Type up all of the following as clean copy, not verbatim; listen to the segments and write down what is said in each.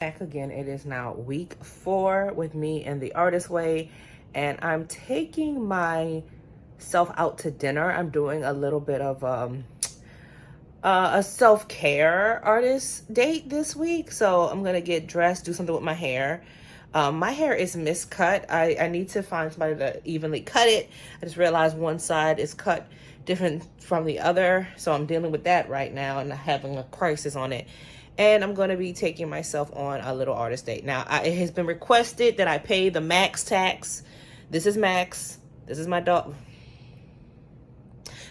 Back again. It is now week 4 with me in the artist way, and I'm taking myself out to dinner. I'm doing a little bit of a self-care artist date this week, so I'm gonna get dressed, do something with my hair. My hair is miscut. I need to find somebody to evenly cut it. I just realized one side is cut different from the other, so I'm dealing with that right now and having a crisis on it. And I'm going to be taking myself on a little artist date. Now, it has been requested that I pay the max tax. This is Max. This is my dog.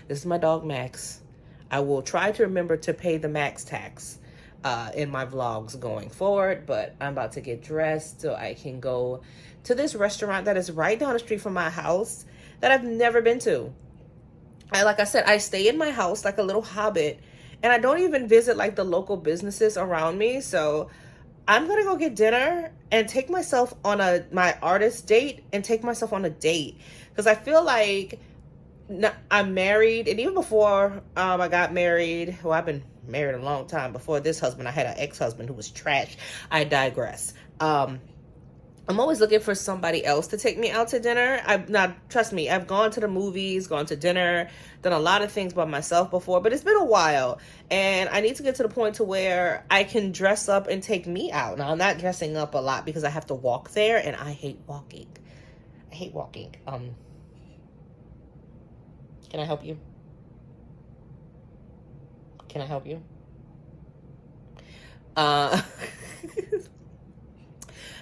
This is my dog, Max. I will try to remember to pay the max tax in my vlogs going forward, but I'm about to get dressed so I can go to this restaurant that is right down the street from my house that I've never been to. Like I said, I stay in my house like a little hobbit, and I don't even visit like the local businesses around me. So I'm gonna go get dinner and take myself on my artist date and take myself on a date, because I feel like I'm married, and even before I got married, well, I've been married a long time. Before this husband, I had an ex-husband who was trash. I digress. I'm always looking for somebody else to take me out to dinner. Trust me, I've gone to the movies, gone to dinner, done a lot of things by myself before, but it's been a while, and I need to get to the point to where I can dress up and take me out. Now, I'm not dressing up a lot because I have to walk there, and I hate walking. I hate walking. Can I help you? Can I help you?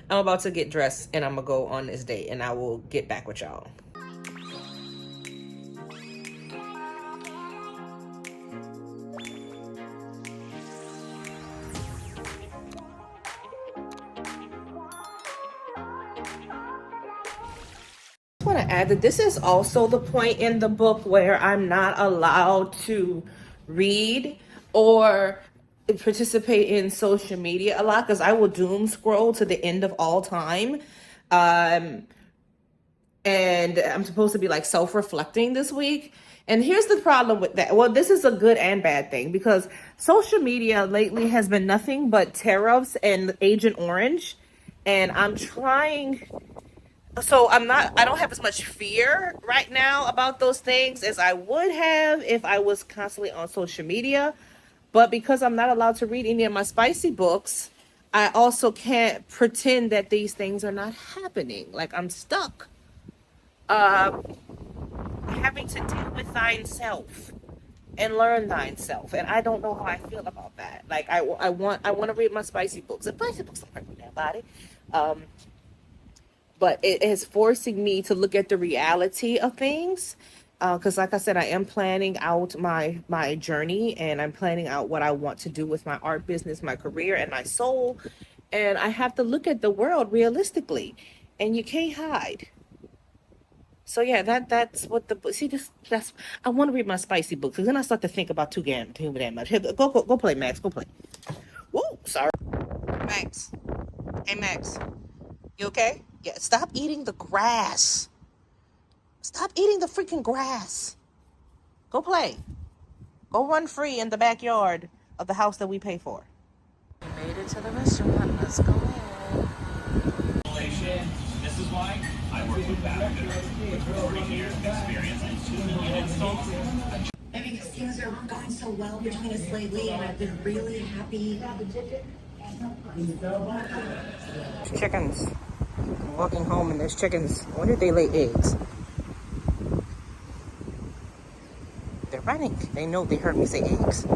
I'm about to get dressed and I'm gonna go on this date, and I will get back with y'all. I want to add that this is also the point in the book where I'm not allowed to read or participate in social media a lot, because I will doom scroll to the end of all time. And I'm supposed to be like self-reflecting this week. And here's the problem with that. Well, this is a good and bad thing, because social media lately has been nothing but tariffs and Agent Orange. And I'm trying, so I don't have as much fear right now about those things as I would have if I was constantly on social media. But because I'm not allowed to read any of my spicy books, I also can't pretend that these things are not happening. Like, I'm stuck having to deal with thine self and learn thine self. And I don't know how I feel about that. Like, I want to read my spicy books. The spicy books don't hurt my body. But it is forcing me to look at the reality of things. Because like I said, I am planning out my journey, and I'm planning out what I want to do with my art business, my career, and my soul. And I have to look at the world realistically, and you can't hide. So yeah, that's what the book. See, that's I want to read my spicy books, because then I start to think about too damn much. Here, go play, Max. Go play. Whoa, sorry, Max. Hey, Max. You okay? Yeah. Stop eating the grass. Stop eating the freaking grass. Go play. Go run free in the backyard of the house that we pay for. We made it to the restaurant. Let's go in. This is why I work with Babbitt with 40 years of experience and 2 million installs. And because things are going so well between us lately, and I've been really happy. Chickens. I'm walking home and there's chickens. I wonder if they lay eggs. They're running. They know they heard me say eggs.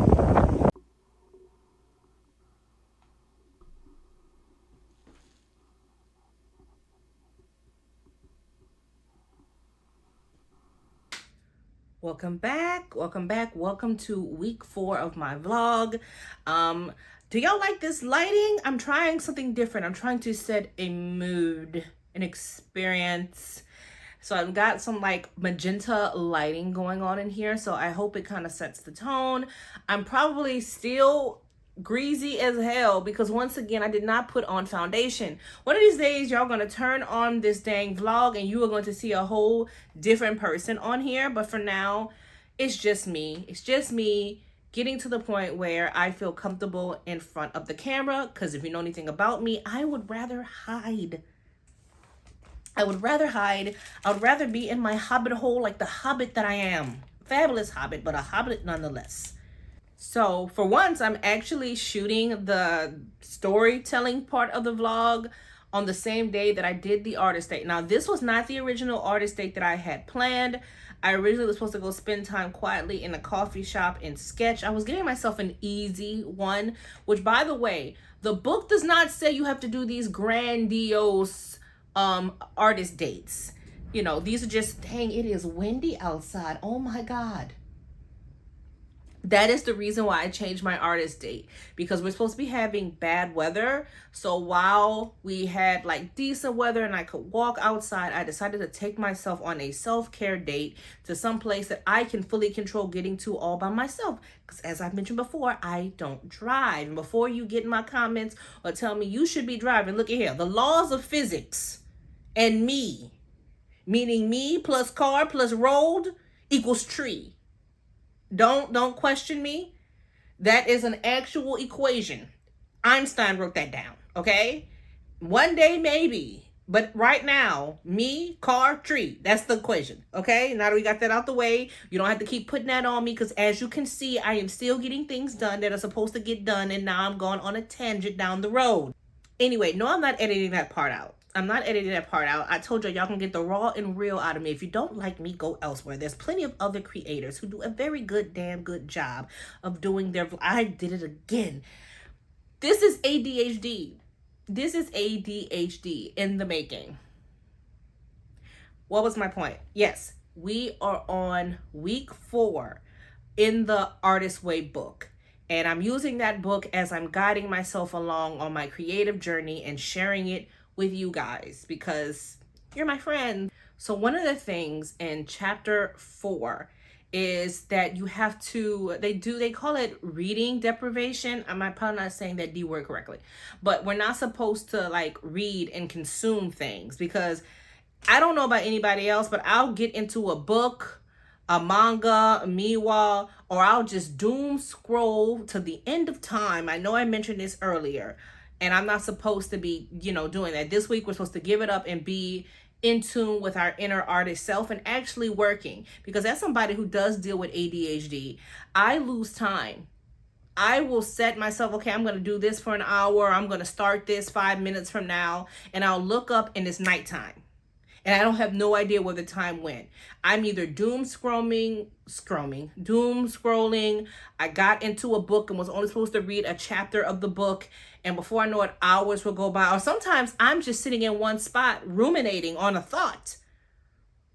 Welcome back. Welcome back. Welcome to week 4 of my vlog. Do y'all like this lighting? I'm trying something different. I'm trying to set a mood, an experience. So I've got some like magenta lighting going on in here. So I hope it kind of sets the tone. I'm probably still greasy as hell because once again, I did not put on foundation. One of these days, y'all gonna turn on this dang vlog and you are going to see a whole different person on here. But for now, it's just me. It's just me getting to the point where I feel comfortable in front of the camera. Because if you know anything about me, I would rather hide. I would rather be in my hobbit hole like the hobbit that I am. Fabulous hobbit, but a hobbit nonetheless. So for once, I'm actually shooting the storytelling part of the vlog on the same day that I did the artist date. Now, this was not the original artist date that I had planned. I originally was supposed to go spend time quietly in a coffee shop and sketch. I was giving myself an easy one, which, by the way, the book does not say you have to do these grandiose artist dates. You know, these are just, dang, it is windy outside. Oh my God. That is the reason why I changed my artist date, because we're supposed to be having bad weather. So while we had like decent weather and I could walk outside, I decided to take myself on a self-care date to some place that I can fully control getting to all by myself. Because as I've mentioned before, I don't drive. And before you get in my comments or tell me you should be driving, look at here. The laws of physics and me, meaning me plus car plus road equals tree. Don't question me. That is an actual equation. Einstein wrote that down, okay? One day maybe, but right now, me, car, tree. That's the equation, okay? Now that we got that out the way, you don't have to keep putting that on me, because as you can see, I am still getting things done that are supposed to get done, and now I'm going on a tangent down the road. Anyway, no, I'm not editing that part out. I told y'all can get the raw and real out of me. If you don't like me, go elsewhere. There's plenty of other creators who do a very good, damn good job of doing their... I did it again. This is ADHD. This is ADHD in the making. What was my point? Yes, we are on week 4 in the Artist Way book. And I'm using that book as I'm guiding myself along on my creative journey and sharing it with you guys, because you're my friend. So one of the things in chapter 4 is that you have to, they call it reading deprivation. I'm probably not saying that D word correctly, but we're not supposed to like read and consume things, because I don't know about anybody else, but I'll get into a book, a manga, a miwa, or I'll just doom scroll to the end of time. I know I mentioned this earlier, and I'm not supposed to be, doing that. This week, we're supposed to give it up and be in tune with our inner artist self and actually working. Because as somebody who does deal with ADHD, I lose time. I will set myself, okay, I'm going to do this for an hour. I'm going to start this 5 minutes from now. And I'll look up and it's nighttime. And I don't have no idea where the time went. I'm either doom scrolling. I got into a book and was only supposed to read a chapter of the book. And before I know it, hours will go by. Or sometimes I'm just sitting in one spot ruminating on a thought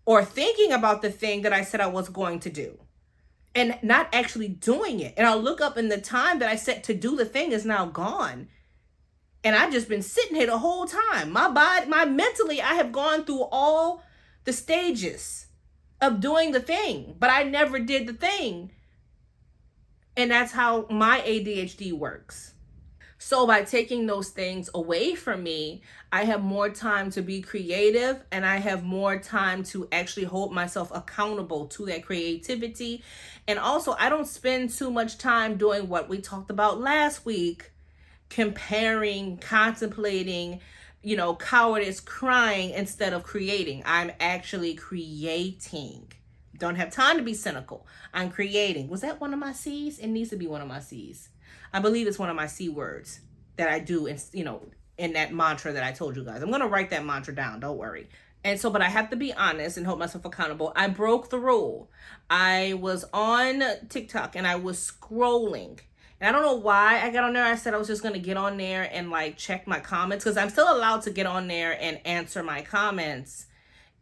or thinking about the thing that I said I was going to do and not actually doing it. And I'll look up and the time that I set to do the thing is now gone. And I've just been sitting here the whole time. Mentally, I have gone through all the stages of doing the thing, but I never did the thing. And that's how my ADHD works. So by taking those things away from me, I have more time to be creative, and I have more time to actually hold myself accountable to that creativity. And also, I don't spend too much time doing what we talked about last week, comparing, contemplating, cowardice, crying instead of creating. I'm actually creating. Don't have time to be cynical. I'm creating. Was that one of my C's? It needs to be one of my C's. I believe it's one of my C words that I do, in that mantra that I told you guys. I'm going to write that mantra down. Don't worry. And so, but I have to be honest and hold myself accountable. I broke the rule. I was on TikTok and I was scrolling. And I don't know why I got on there. I said I was just going to get on there and like check my comments, because I'm still allowed to get on there and answer my comments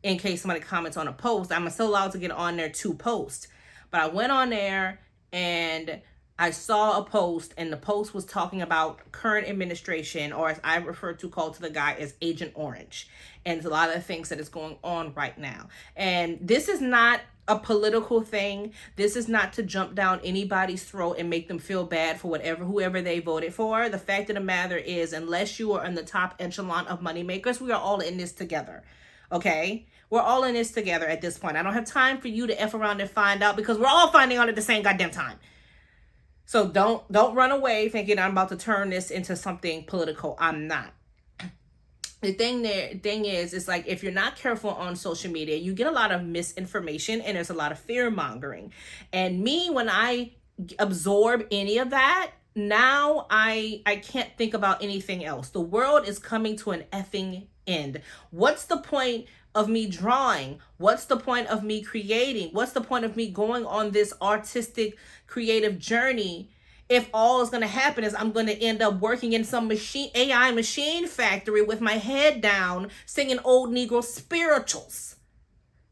in case somebody comments on a post. I'm still allowed to get on there to post. But I went on there and I saw a post, and the post was talking about current administration, or as I refer to, called to the guy as Agent Orange. And there's a lot of things that is going on right now. And this is not a political thing. This is not to jump down anybody's throat and make them feel bad for whoever they voted for. The fact of the matter is, unless you are in the top echelon of moneymakers, we are all in this together. Okay? We're all in this together at this point. I don't have time for you to F around and find out, because we're all finding out at the same goddamn time. So don't run away thinking I'm about to turn this into something political. I'm not. The thing is, it's like if you're not careful on social media, you get a lot of misinformation and there's a lot of fear mongering. And me, when I absorb any of that, now I can't think about anything else. The world is coming to an effing end. What's the point of me drawing? What's the point of me creating? What's the point of me going on this artistic creative journey if all is going to happen is I'm going to end up working in some AI machine factory with my head down singing old Negro spirituals?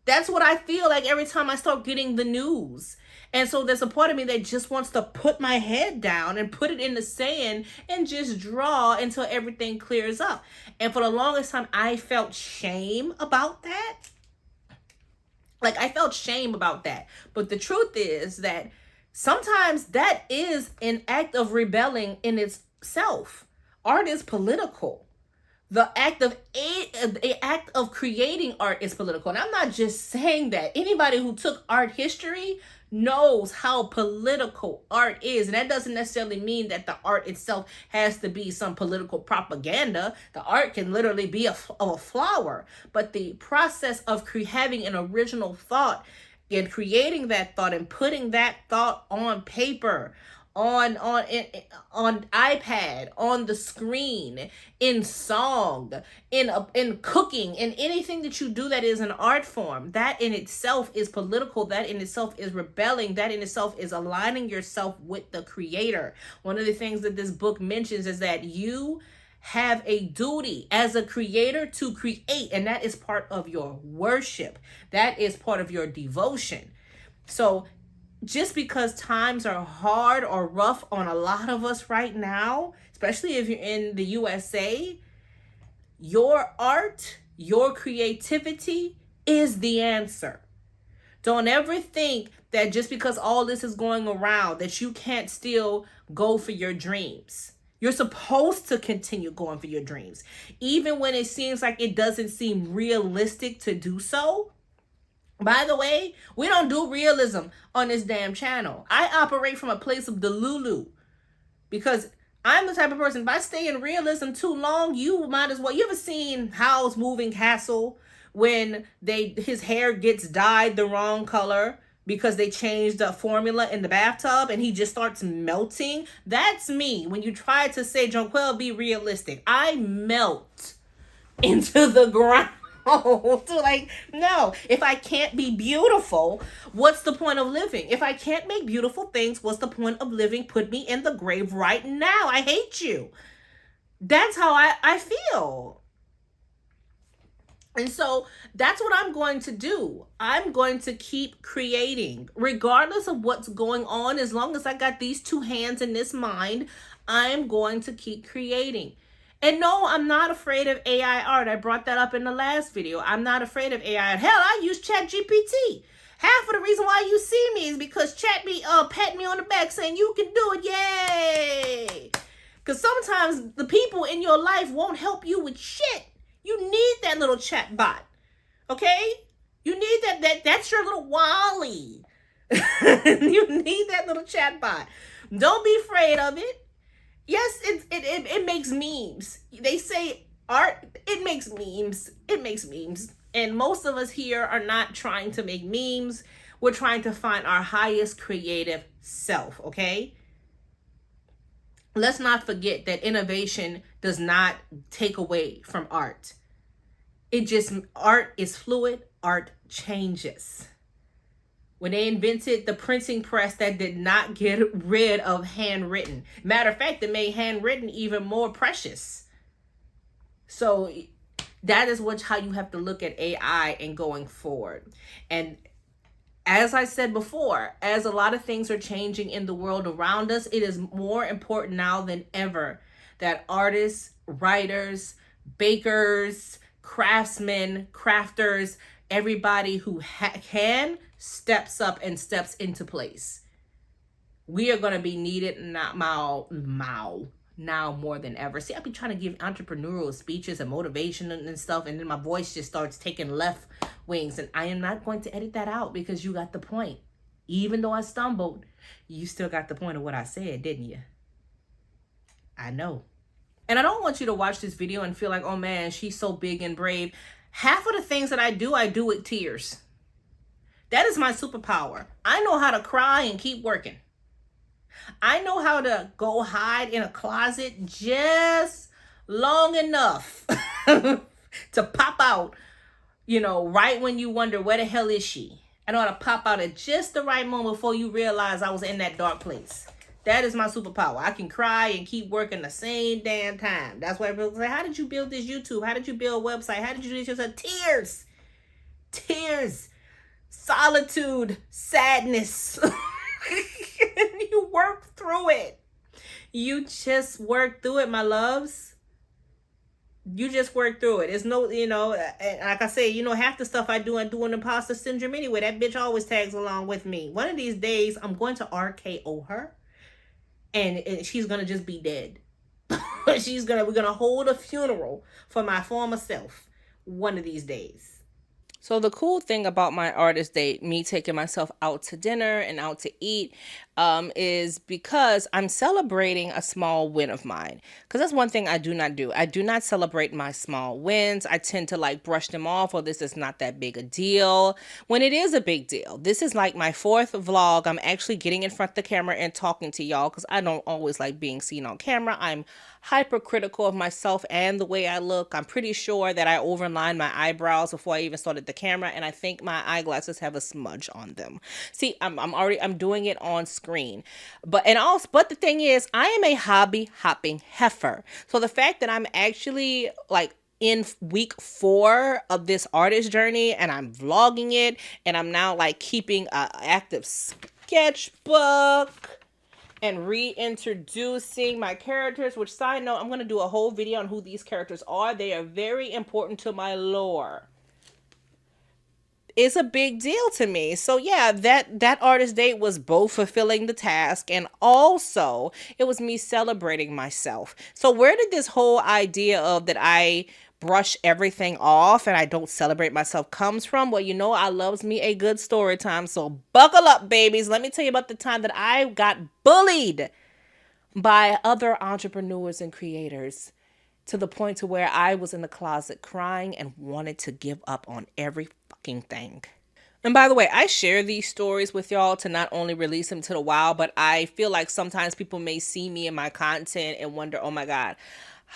That's what I feel like every time I start getting the news. And so there's a part of me that just wants to put my head down and put it in the sand and just draw until everything clears up. And for the longest time, I felt shame about that. Like, I felt shame about that. But the truth is that sometimes that is an act of rebelling in itself. Art is political. The act of creating art is political. And I'm not just saying that. Anybody who took art history knows how political art is. And that doesn't necessarily mean that the art itself has to be some political propaganda. The art can literally be a flower. But the process of having an original thought and creating that thought and putting that thought on paper, on iPad, on the screen, in song, in cooking, in anything that you do that is an art form, that in itself is political, that in itself is rebelling, that in itself is aligning yourself with the creator. One of the things that this book mentions is that you have a duty as a creator to create, and that is part of your worship. That is part of your devotion. So just because times are hard or rough on a lot of us right now, especially if you're in the USA, your art, your creativity is the answer. Don't ever think that just because all this is going around that you can't still go for your dreams. You're supposed to continue going for your dreams, even when it seems like it doesn't seem realistic to do so. By the way, we don't do realism on this damn channel. I operate from a place of delulu because I'm the type of person, if I stay in realism too long, you might as well. You ever seen Howl's Moving Castle when his hair gets dyed the wrong color because they changed the formula in the bathtub and he just starts melting? That's me. When you try to say, Jonquel, be realistic, I melt into the ground. Like, no, if I can't be beautiful, what's the point of living? If I can't make beautiful things, what's the point of living? Put me in the grave right now. I hate you. That's how I feel. And so that's what I'm going to do. I'm going to keep creating regardless of what's going on. As long as I got these two hands in this mind, I'm going to keep creating. And no, I'm not afraid of AI art. I brought that up in the last video. I'm not afraid of AI art. Hell, I use ChatGPT. Half of the reason why you see me is because Chat me pat me on the back saying you can do it. Yay! Because sometimes the people in your life won't help you with shit. You need that little chat bot. Okay? You need that's your little Wally. You need that little chat bot. Don't be afraid of it. Yes, it makes memes. They say art, it makes memes. It makes memes. And most of us here are not trying to make memes. We're trying to find our highest creative self, okay? Let's not forget that innovation does not take away from art. Art is fluid, art changes. When they invented the printing press, that did not get rid of handwritten. Matter of fact, it made handwritten even more precious. So that is how you have to look at AI and going forward. And as I said before, as a lot of things are changing in the world around us, it is more important now than ever that artists, writers, bakers, craftsmen, crafters, everybody who can steps up and steps into place. We are going to be needed now more than ever. See, I be trying to give entrepreneurial speeches and motivation and stuff, and then my voice just starts taking left wings, and I am not going to edit that out because you got the point. Even though I stumbled, You still got the point of what I said, didn't you? I know. And I don't want you to watch this video and feel like, oh man, she's so big and brave. Half of the things that I do with tears. That is my superpower. I know how to cry and keep working. I know how to go hide in a closet just long enough to pop out, right when you wonder, where the hell is she? I know how to pop out at just the right moment before you realize I was in that dark place. That is my superpower. I can cry and keep working the same damn time. That's why people say, how did you build this YouTube? How did you build a website? How did you do this? Just tears. Tears. Solitude. Sadness. And you work through it. You just work through it, my loves. You just work through it. It's no, like I say, half the stuff I do imposter syndrome anyway. That bitch always tags along with me. One of these days, I'm going to RKO her. And she's gonna just be dead. We're gonna hold a funeral for my former self one of these days. So the cool thing about my artist date, me taking myself out to dinner and out to eat, is because I'm celebrating a small win of mine. Because that's one thing I do not do. I do not celebrate my small wins. I tend to brush them off, or this is not that big a deal, when it is a big deal. This is like my 4th vlog. I'm actually getting in front of the camera and talking to y'all because I don't always like being seen on camera. I'm hypercritical of myself and the way I look. I'm pretty sure that I overlined my eyebrows before I even started the camera, and I think my eyeglasses have a smudge on them. See, I'm doing it on screen. But the thing is, I am a hobby hopping heifer. So the fact that I'm actually in week 4 of this artist journey and I'm vlogging it, and I'm now keeping an active sketchbook and reintroducing my characters, which, side note, I'm going to do a whole video on who these characters are. They are very important to my lore. It's a big deal to me. So yeah, that artist date was both fulfilling the task, and also it was me celebrating myself. So where did this whole idea of that I brush everything off and I don't celebrate myself comes from? Well, I loves me a good story time. So buckle up, babies. Let me tell you about the time that I got bullied by other entrepreneurs and creators to the point to where I was in the closet crying and wanted to give up on every fucking thing. And by the way, I share these stories with y'all to not only release them to the wild, but I feel like sometimes people may see me in my content and wonder, oh my God,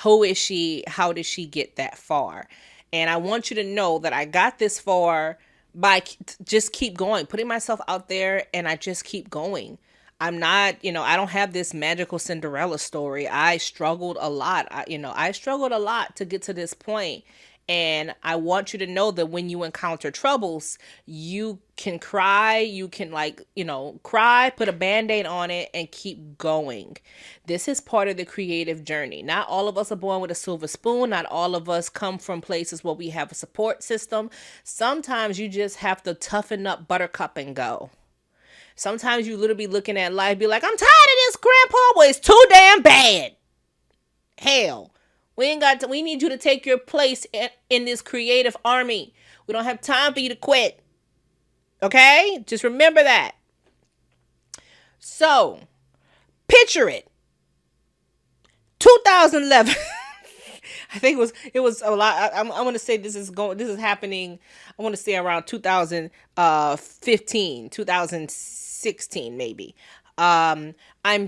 who is she? How did she get that far? And I want you to know that I got this far by just keep going, putting myself out there, and I just keep going. I'm not, I don't have this magical Cinderella story. I struggled a lot. I struggled a lot to get to this point. And I want you to know that when you encounter troubles, you can cry, you can cry, put a Band-Aid on it and keep going. This is part of the creative journey. Not all of us are born with a silver spoon. Not all of us come from places where we have a support system. Sometimes you just have to toughen up, buttercup, and go. Sometimes you literally be looking at life, be like, I'm tired of this, Grandpa. Well, it's too damn bad. Hell, we need you to take your place in this creative army. We don't have time for you to quit. Okay? Just remember that. So, picture it. 2011. I think it was a lot. I want to say this is happening. I want to say around 2015, 2016 maybe. I'm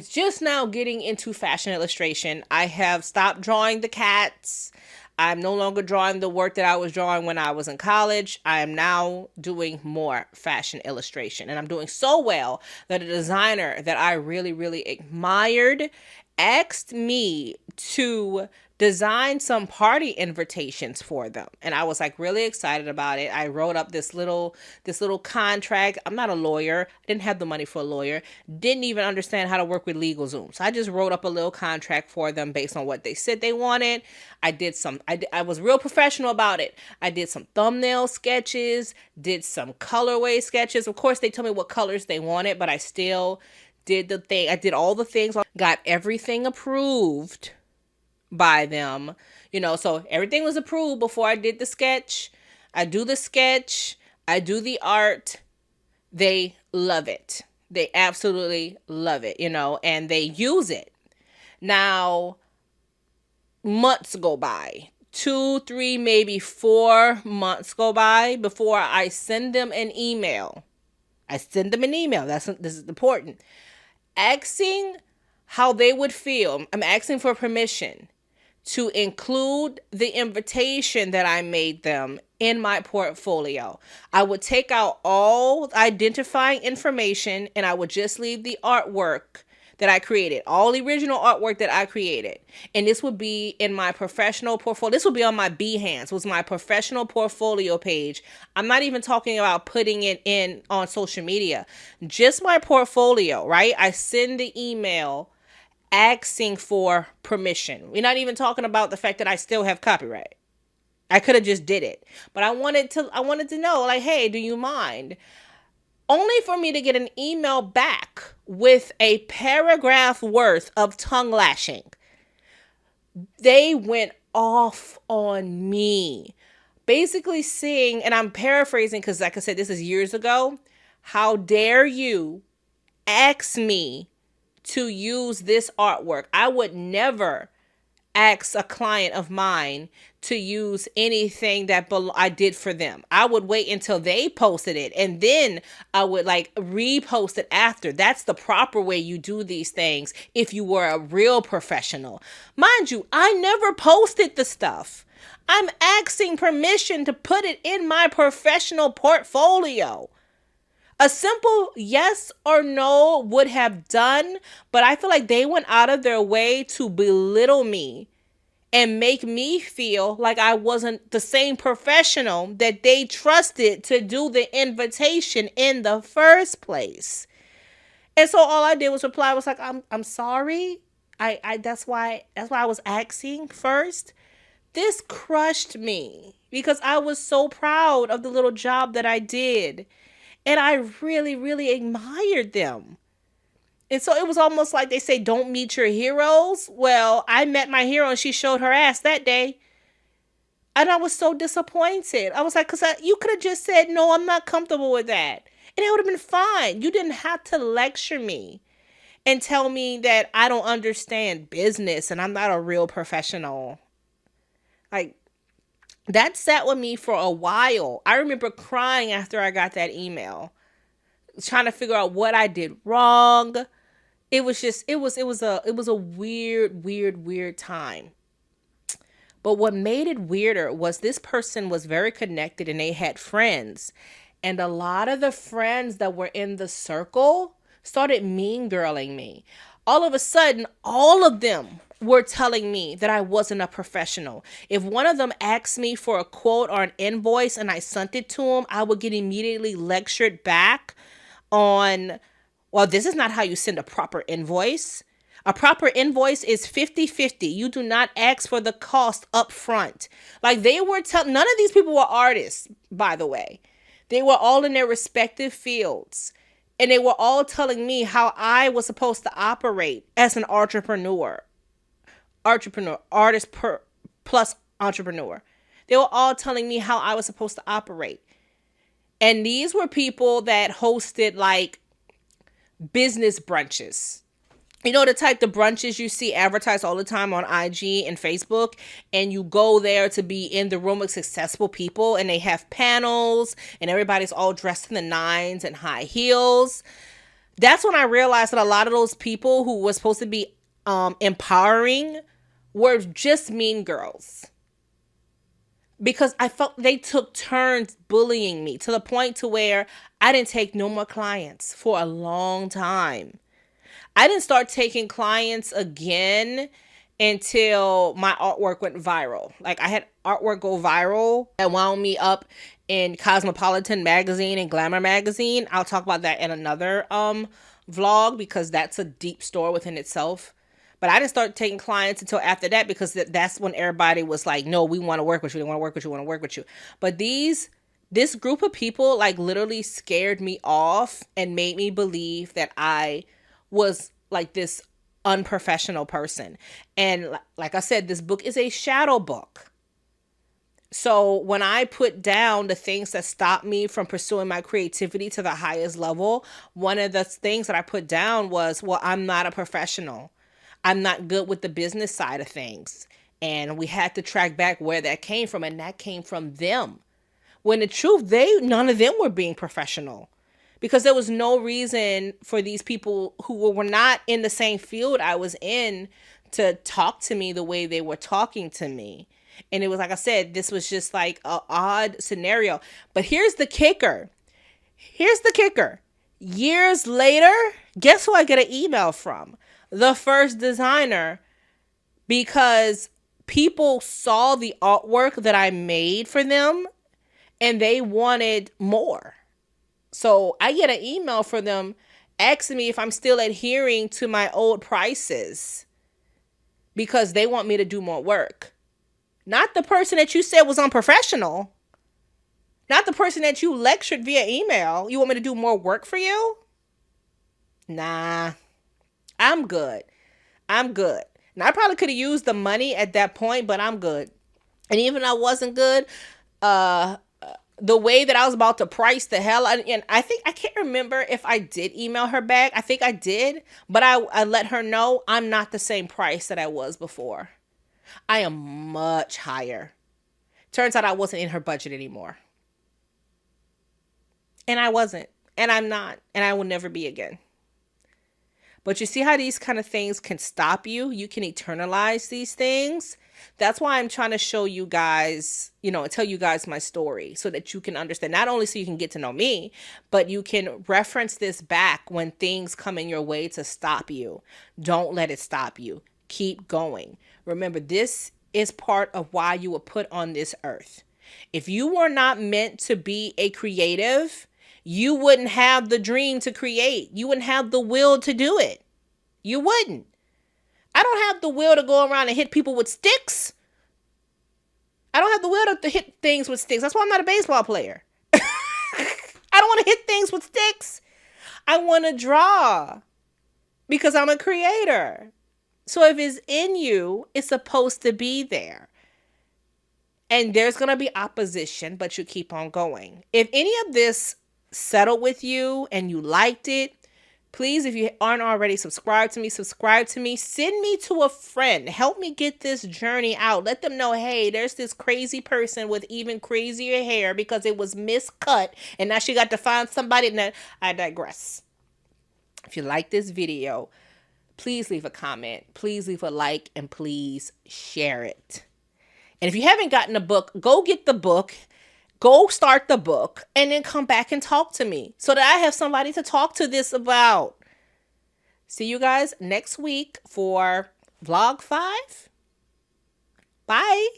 just now getting into fashion illustration. I have stopped drawing the cats. I'm no longer drawing the work that I was drawing when I was in college. I am now doing more fashion illustration, and I'm doing so well that a designer that I really, really admired asked me to design some party invitations for them. And I was really excited about it. I wrote up this little contract. I'm not a lawyer. I didn't have the money for a lawyer. Didn't even understand how to work with LegalZoom. So I just wrote up a little contract for them based on what they said they wanted. I was real professional about it. I did some thumbnail sketches, did some colorway sketches. Of course, they told me what colors they wanted, but I still did the thing. I did all the things, got everything approved by them, so everything was approved before I did the sketch. I do the sketch, I do the art, they love it. They absolutely love it, and they use it. Now, months go by. 2, 3, maybe 4 months go by before I send them an email. This is important. Asking how they would feel. I'm asking for permission to include the invitation that I made them in my portfolio. I would take out all identifying information and I would just leave the artwork that I created, all the original artwork that I created. And this would be in my professional portfolio. This would be on my Behance, was my professional portfolio page. I'm not even talking about putting it in on social media, just my portfolio, right? I send the email asking for permission. We're not even talking about the fact that I still have copyright. I could have just did it, but I wanted to know, like, hey, do you mind? Only for me to get an email back with a paragraph worth of tongue lashing. They went off on me. Basically saying, and I'm paraphrasing because like I said, this is years ago. How dare you ask me to use this artwork? I would never ask a client of mine to use anything that I did for them. I would wait until they posted it and then I would like repost it after. That's the proper way you do these things if you were a real professional. Mind you, I never posted the stuff. I'm asking permission to put it in my professional portfolio. A simple yes or no would have done, but I feel like they went out of their way to belittle me and make me feel like I wasn't the same professional that they trusted to do the invitation in the first place. And so all I did was reply, I was like, I'm sorry. That's why I was asking first. This crushed me because I was so proud of the little job that I did. And I really, really admired them. And so it was almost like they say, don't meet your heroes. Well, I met my hero and she showed her ass that day. And I was so disappointed. I was like, because you could have just said, no, I'm not comfortable with that. And it would have been fine. You didn't have to lecture me and tell me that I don't understand business and I'm not a real professional. Like, that sat with me for a while. I remember crying after I got that email, trying to figure out what I did wrong. It was a weird time. But what made it weirder was this person was very connected and they had friends. And a lot of the friends that were in the circle started mean girling me. All of a sudden, all of them were telling me that I wasn't a professional. If one of them asked me for a quote or an invoice and I sent it to them, I would get immediately lectured back on, well, this is not how you send a proper invoice. A proper invoice is 50-50. You do not ask for the cost up front. Like they were none of these people were artists, by the way. They were all in their respective fields. And they were all telling me how I was supposed to operate as an entrepreneur. Artist plus entrepreneur. They were all telling me how I was supposed to operate. And these were people that hosted like business brunches. You know, the type of brunches you see advertised all the time on IG and Facebook, and you go there to be in the room with successful people and they have panels and everybody's all dressed in the nines and high heels. That's when I realized that a lot of those people who were supposed to be empowering were just mean girls. Because I felt they took turns bullying me to the point to where I didn't take no more clients for a long time. I didn't start taking clients again until my artwork went viral. Like I had artwork go viral that wound me up in Cosmopolitan magazine and Glamour magazine. I'll talk about that in another vlog because that's a deep story within itself. But I didn't start taking clients until after that because that's when everybody was like, no, we want to work with you. They want to work with you. Want to work with you. But this group of people like literally scared me off and made me believe that I was like this unprofessional person. And like I said, this book is a shadow book. So when I put down the things that stop me from pursuing my creativity to the highest level, one of the things that I put down was, well, I'm not a professional. I'm not good with the business side of things. And we had to track back where that came from, and that came from them. When in truth, none of them were being professional, because there was no reason for these people who were not in the same field I was in to talk to me the way they were talking to me. And it was, like I said, this was just like an odd scenario. But here's the kicker. Years later, guess who I get an email from? The first designer, because people saw the artwork that I made for them and they wanted more. So I get an email from them asking me if I'm still adhering to my old prices because they want me to do more work. Not the person that you said was unprofessional. Not the person that you lectured via email. You want me to do more work for you? Nah, I'm good. And I probably could have used the money at that point, but I'm good. And even if I wasn't good, the way that I was about to price the hell out, and I think, I can't remember if I did email her back. I think I did, but I let her know I'm not the same price that I was before. I am much higher. Turns out I wasn't in her budget anymore. And I wasn't. And I'm not. And I will never be again. But you see how these kind of things can stop you? You can internalize these things. That's why I'm trying to show you guys, tell you guys my story so that you can understand. Not only so you can get to know me, but you can reference this back when things come in your way to stop you. Don't let it stop you. Keep going. Remember, this is part of why you were put on this earth. If you were not meant to be a creative, you wouldn't have the dream to create. You wouldn't have the will to do it. You wouldn't. I don't have the will to go around and hit people with sticks. I don't have the will to hit things with sticks. That's why I'm not a baseball player. I don't want to hit things with sticks. I want to draw because I'm a creator. So if it's in you, it's supposed to be there. And there's going to be opposition, but you keep on going. If any of this settled with you and you liked it, please, if you aren't already subscribed to me, subscribe to me. Send me to a friend. Help me get this journey out. Let them know, hey, there's this crazy person with even crazier hair because it was miscut. And now she got to find somebody. And I digress. If you like this video, please leave a comment. Please leave a like. And please share it. And if you haven't gotten a book, go get the book. Go start the book and then come back and talk to me so that I have somebody to talk to this about. See you guys next week for vlog 5. Bye.